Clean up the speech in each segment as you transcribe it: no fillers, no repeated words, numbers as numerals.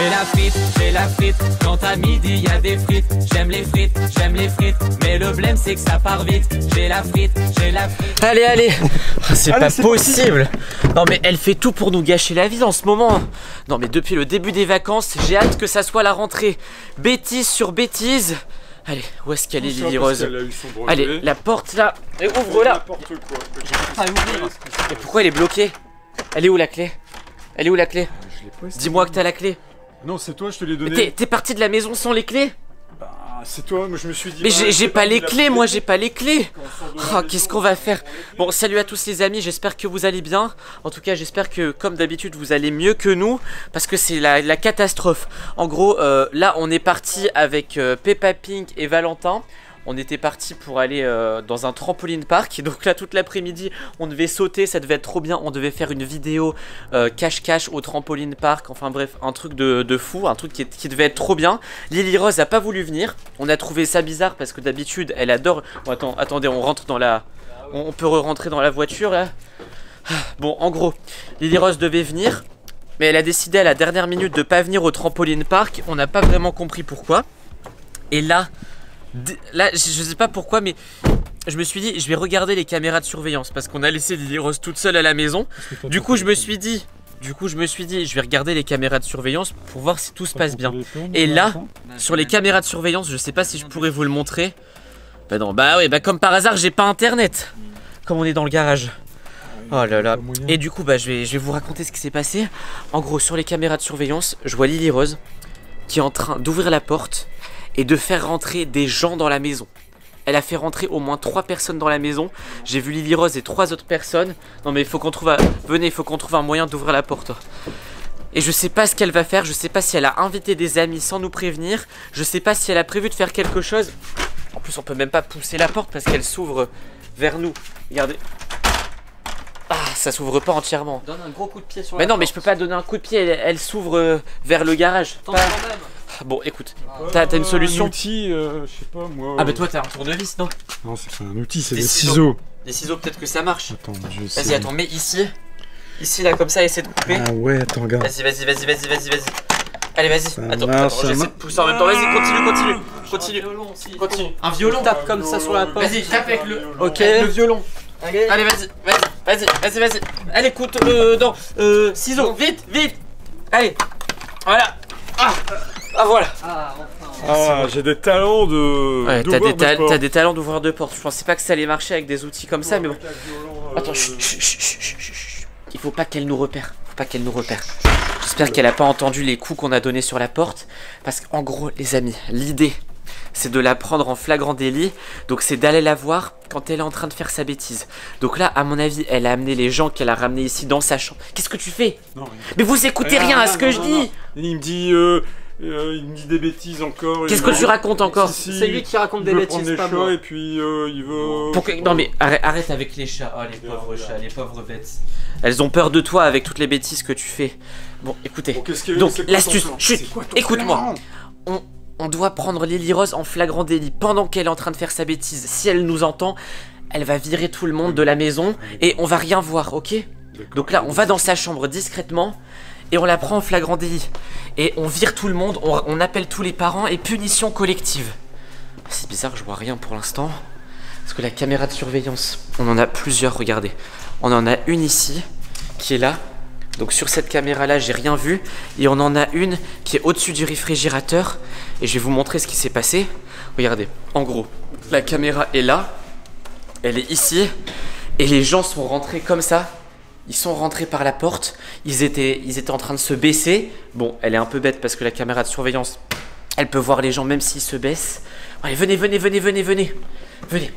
j'ai la frite, quand à midi y a des frites. J'aime les frites, mais le blême c'est que ça part vite. J'ai la frite. Allez, allez, c'est pas possible. Non mais elle fait tout pour nous gâcher la vie en ce moment. Non mais depuis le début des vacances, j'ai hâte que ça soit la rentrée. Bêtise sur bêtise. Allez, où est-ce qu'elle est, Lily Rose? Allez, la porte là, et ouvre-la. Et pourquoi elle est bloquée? Elle est où la clé? Elle est où la clé? Dis-moi que t'as la clé. Non, c'est toi, je te l'ai donné. T'es parti de la maison sans les clés? Bah, c'est toi, moi je me suis dit. Mais j'ai pas les clés, moi j'ai pas les clés. Oh, qu'est-ce qu'on va faire? Bon, salut à tous les amis, j'espère que vous allez bien. En tout cas, j'espère que comme d'habitude vous allez mieux que nous, parce que c'est la catastrophe. En gros, là on est parti avec Peppa Pig et Valentin. On était parti pour aller dans un trampoline park. Donc là toute l'après-midi on devait sauter, ça devait être trop bien. On devait faire une vidéo cache-cache au trampoline park. Enfin bref, un truc de fou, un truc qui devait être trop bien. Lily Rose a pas voulu venir. On a trouvé ça bizarre parce que d'habitude elle adore. Bon, attendez, on rentre dans la... On peut re-rentrer dans la voiture là. Bon, en gros, Lily Rose devait venir, mais elle a décidé à la dernière minute de pas venir au trampoline park. On n'a pas vraiment compris pourquoi. Et là, je sais pas pourquoi, mais je me suis dit je vais regarder les caméras de surveillance parce qu'on a laissé Lily Rose toute seule à la maison. Du coup je me suis dit je vais regarder les caméras de surveillance pour voir si tout se passe bien. Et là sur les caméras de surveillance, je sais pas si je pourrais vous le montrer. Bah non, bah oui, bah comme par hasard j'ai pas internet. Comme on est dans le garage. Oh là là. Et du coup bah je vais vous raconter ce qui s'est passé. En gros sur les caméras de surveillance, je vois Lily Rose qui est en train d'ouvrir la porte et de faire rentrer des gens dans la maison. Elle a fait rentrer au moins 3 personnes dans la maison. J'ai vu Lily Rose et 3 autres personnes. Non mais il faut qu'on trouve venez, il faut qu'on trouve un moyen d'ouvrir la porte. Et je sais pas ce qu'elle va faire. Je sais pas si elle a invité des amis sans nous prévenir. Je sais pas si elle a prévu de faire quelque chose. En plus on peut même pas pousser la porte parce qu'elle s'ouvre vers nous. Regardez. Ah, ça s'ouvre pas entièrement. Donne un gros coup de pied sur la Mais non, porte. mais je peux pas donner un coup de pied. Elle s'ouvre vers le garage. Bon, écoute, t'as une solution? Un outil, je sais pas moi. Ah bah toi t'as un tournevis, non? Non, c'est pas un outil, c'est Des des ciseaux. ciseaux. Des ciseaux, peut-être que ça marche. Attends, je Vas-y, sais. attends, mets ici. Ici, là, comme ça, essaie de couper. Ah ouais, attends, regarde. Vas-y. Allez, vas-y. Ça Attends, marche, j'essaie de pousser en même temps. Vas-y, continue. Un violon. Tape comme ça sur la porte. Vas-y, tape avec le... Ok. avec le violon. Allez. Allez, vas-y. Allez, écoute, ciseaux, vite. Allez, voilà. Ah, voilà. Ah, j'ai des talents de. Ouais, d'ouvrir des portes. t'as des talents d'ouvrir de portes. Je pensais pas que ça allait marcher avec des outils comme ça, mais bon. Attends, chut. Il faut pas qu'elle nous repère. J'espère qu'elle a pas entendu les coups qu'on a donnés sur la porte. Parce qu'en gros, les amis, l'idée, c'est de la prendre en flagrant délit. Donc c'est d'aller la voir quand elle est en train de faire sa bêtise. Donc là, à mon avis, elle a amené les gens qu'elle a ramenés ici dans sa chambre. Qu'est-ce que tu fais? Non, Mais vous écoutez rien à ce que je dis. Il me dit des bêtises encore. Qu'est-ce que tu racontes encore? C'est lui qui raconte des bêtises, des pas chats moi. et puis il veut. Non mais arrête avec les chats. Oh les pauvres chats, les pauvres bêtes. Elles ont peur de toi avec toutes les bêtises que tu fais. Bon, écoutez. Bon, qu'est-ce qu'il y a- Donc c'est quoi l'astuce, ton plan? chut, C'est quoi ton écoute-moi. plan? On doit prendre Lily Rose en flagrant délit pendant qu'elle est en train de faire sa bêtise. Si elle nous entend, elle va virer tout le monde de la maison et on va rien voir, ok? Donc là, on va dans sa chambre discrètement et on la prend en flagrant délit. Et on vire tout le monde, on appelle tous les parents et punition collective. C'est bizarre, je vois rien pour l'instant. Parce que la caméra de surveillance, on en a plusieurs, regardez. On en a une ici, qui est là. Donc sur cette caméra là j'ai rien vu. Et on en a une qui est au-dessus du réfrigérateur. Et je vais vous montrer ce qui s'est passé. Regardez, en gros, la caméra est là. Elle est ici. Et les gens sont rentrés comme ça. Ils sont rentrés par la porte. Ils étaient en train de se baisser. Bon, elle est un peu bête parce que la caméra de surveillance, elle peut voir les gens même s'ils se baissent. Allez, venez. Venez.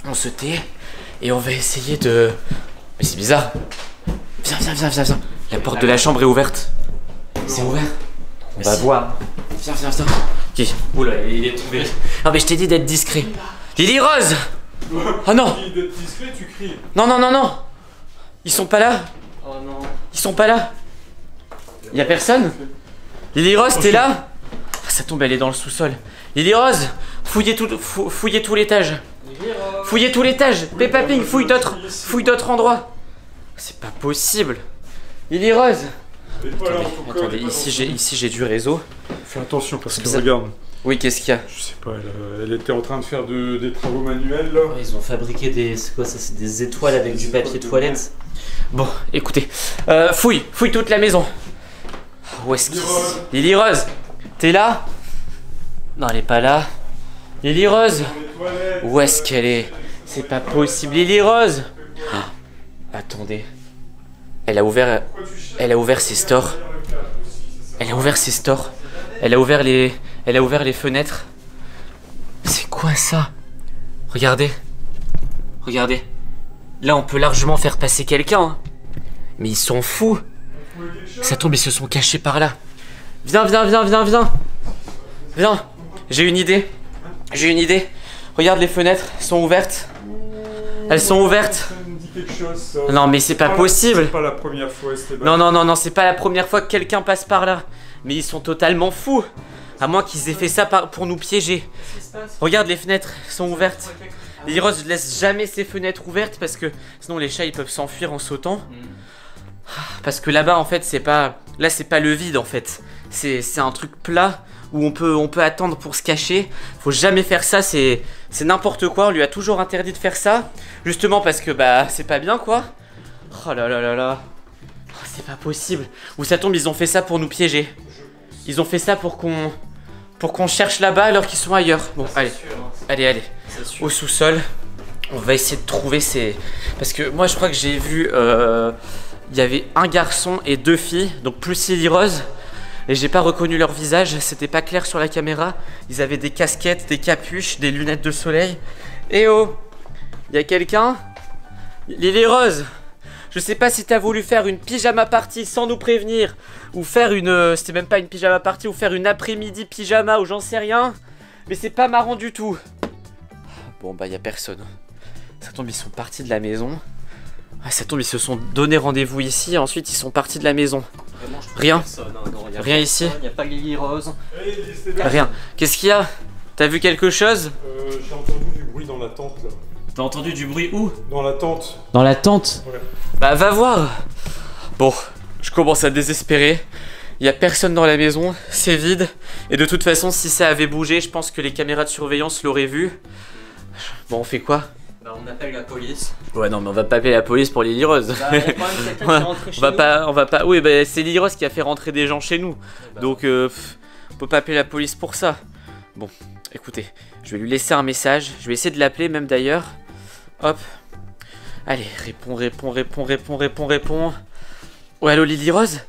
On se tait. Et on va essayer de... Mais c'est bizarre. Viens. La porte de la chambre est ouverte. C'est ouvert. On va voir. Viens. Ok. Oula, il est tombé. Non mais je t'ai dit d'être discret. Lily Rose. Oh non. D'être discret, tu cries. Non. Ils sont pas là. Oh non. Ils sont pas là. Y'a personne. Lily Rose, t'es là? Ah, ça tombe, elle est dans le sous-sol. Lily Rose, fouillez tout l'étage. Fouillez tout l'étage. Peppa Pig, fouille d'autres endroits. C'est pas possible. Lily Rose. Attendez, ici j'ai du réseau. Fais attention parce que Ça... regarde. Oui, qu'est-ce qu'il y a? Je sais pas, elle était en train de faire des travaux manuels là. Ils ont fabriqué des... C'est quoi ça? C'est des étoiles avec du papier toilette. Bon, écoutez. Fouille toute la maison. Où est-ce qu'il... Lily Rose, t'es là? Non, elle est pas là. Lily Rose, où est-ce qu'elle est? C'est pas possible, Lily Rose. Attendez. Elle a ouvert ses stores. Elle a ouvert ses stores. Elle a ouvert les fenêtres. C'est quoi ça? Regardez. Regardez. Là, on peut largement faire passer quelqu'un. Hein. Mais ils sont fous. Ça tombe, ils se sont cachés par là. Viens. Viens. J'ai une idée. Regarde, les fenêtres sont ouvertes. Elles sont ouvertes. Ça me dit quelque chose, ça. Non, mais c'est pas possible. C'est pas la première fois, Esteban. Non, c'est pas la première fois que quelqu'un passe par là. Mais ils sont totalement fous. À moins qu'ils aient fait ça pour nous piéger. Regarde, les fenêtres sont ouvertes. Lily Rose laisse jamais ses fenêtres ouvertes parce que sinon les chats ils peuvent s'enfuir en sautant. Parce que là-bas en fait c'est pas... Là c'est pas le vide en fait. C'est un truc plat où on peut attendre pour se cacher. Faut jamais faire ça, c'est n'importe quoi. On lui a toujours interdit de faire ça. Justement parce que bah c'est pas bien quoi. Oh là là là là. Oh, c'est pas possible. Où ça tombe, ils ont fait ça pour nous piéger. Ils ont fait ça pour qu'on cherche là-bas alors qu'ils sont ailleurs. Bon allez. Au sous-sol. On va essayer de trouver ces... Parce que moi je crois que j'ai vu... Il y avait un garçon et 2 filles. Donc plus Lily Rose. Et j'ai pas reconnu leur visage. C'était pas clair sur la caméra. Ils avaient des casquettes, des capuches, des lunettes de soleil. Eh oh, y a quelqu'un? Lily Rose, je sais pas si t'as voulu faire une pyjama party sans nous prévenir. Ou faire une... C'était même pas une pyjama party. Ou faire une après-midi pyjama ou j'en sais rien. Mais c'est pas marrant du tout. Bon bah y a personne. Ça tombe, ils sont partis de la maison. Ah, ça tombe, ils se sont donné rendez-vous ici. Ensuite ils sont partis de la maison. Rien. Rien ici. Il n'y a pas Lily Rose. Rien. Qu'est-ce qu'il y a? T'as vu quelque chose? J'ai entendu du bruit dans la tente là. T'as entendu du bruit où? Dans la tente. Dans la tente? Ouais. Bah va voir. Bon, je commence à désespérer. Il y a personne dans la maison, c'est vide. Et de toute façon, si ça avait bougé, je pense que les caméras de surveillance l'auraient vu. Bon, on fait quoi? Bah on appelle la police. Ouais non mais on va pas appeler la police pour Lily Rose. Bah, y a quand même quelqu'un qui est rentré chez nous. On va pas. Oui bah c'est Lily Rose qui a fait rentrer des gens chez nous. Bah, Donc on peut pas appeler la police pour ça. Bon, écoutez, je vais lui laisser un message. Je vais essayer de l'appeler même d'ailleurs. Hop. Allez, réponds. Ouais allô Lily Rose?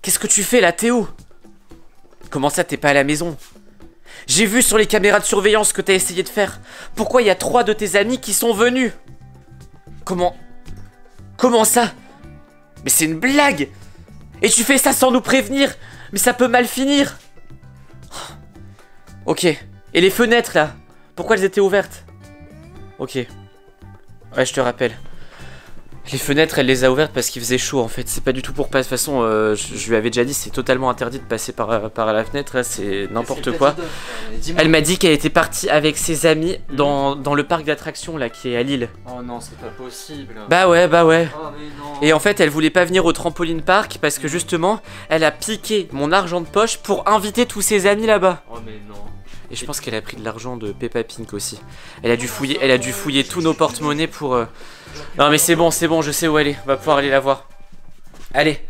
Qu'est-ce que tu fais là, Théo? Comment ça t'es pas à la maison? J'ai vu sur les caméras de surveillance que t'as essayé de faire. Pourquoi il y a 3 de tes amis qui sont venus? Comment ça? Mais c'est une blague! Et tu fais ça sans nous prévenir? Mais ça peut mal finir! Ok. Et les fenêtres là? Pourquoi elles étaient ouvertes? Ok. Ouais, je te rappelle. Les fenêtres, elle les a ouvertes parce qu'il faisait chaud en fait. C'est pas du tout pour passer. De toute façon, je lui avais déjà dit, c'est totalement interdit de passer par la fenêtre. Là, c'est n'importe quoi. Elle m'a dit qu'elle était partie avec ses amis dans le parc d'attractions là qui est à Lille. Oh non, c'est pas possible. Bah ouais. Oh mais non. Et en fait, elle voulait pas venir au trampoline park parce que justement, elle a piqué mon argent de poche pour inviter tous ses amis là-bas. Oh mais non. Et je pense qu'elle a pris de l'argent de Peppa Pink aussi. Elle a dû fouiller tous nos porte-monnaies pour... Non mais c'est bon, je sais où elle est. On va pouvoir aller la voir. Allez.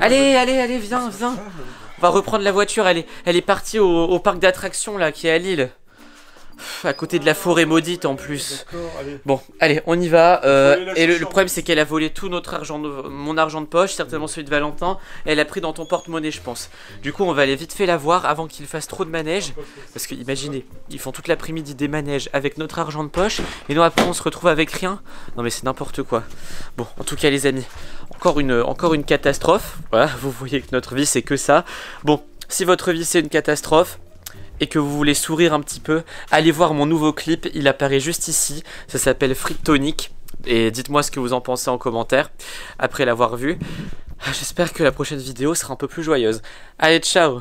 Allez, viens. On va reprendre la voiture. Elle est partie au parc d'attractions là, qui est à Lille. À côté de la forêt maudite en plus. Bon, allez, on y va. Et le problème c'est qu'elle a volé tout notre argent, mon argent de poche, certainement celui de Valentin. Et elle a pris dans ton porte-monnaie, je pense. Du coup, on va aller vite fait la voir avant qu'il fasse trop de manèges. Parce que imaginez, ils font toute l'après-midi des manèges avec notre argent de poche. Et nous après on se retrouve avec rien. Non mais c'est n'importe quoi. Bon, en tout cas les amis, encore une catastrophe. Voilà, vous voyez que notre vie c'est que ça. Bon, si votre vie c'est une catastrophe et que vous voulez sourire un petit peu, allez voir mon nouveau clip, il apparaît juste ici, ça s'appelle Frittonic, et dites-moi ce que vous en pensez en commentaire, après l'avoir vu. J'espère que la prochaine vidéo sera un peu plus joyeuse. Allez, ciao!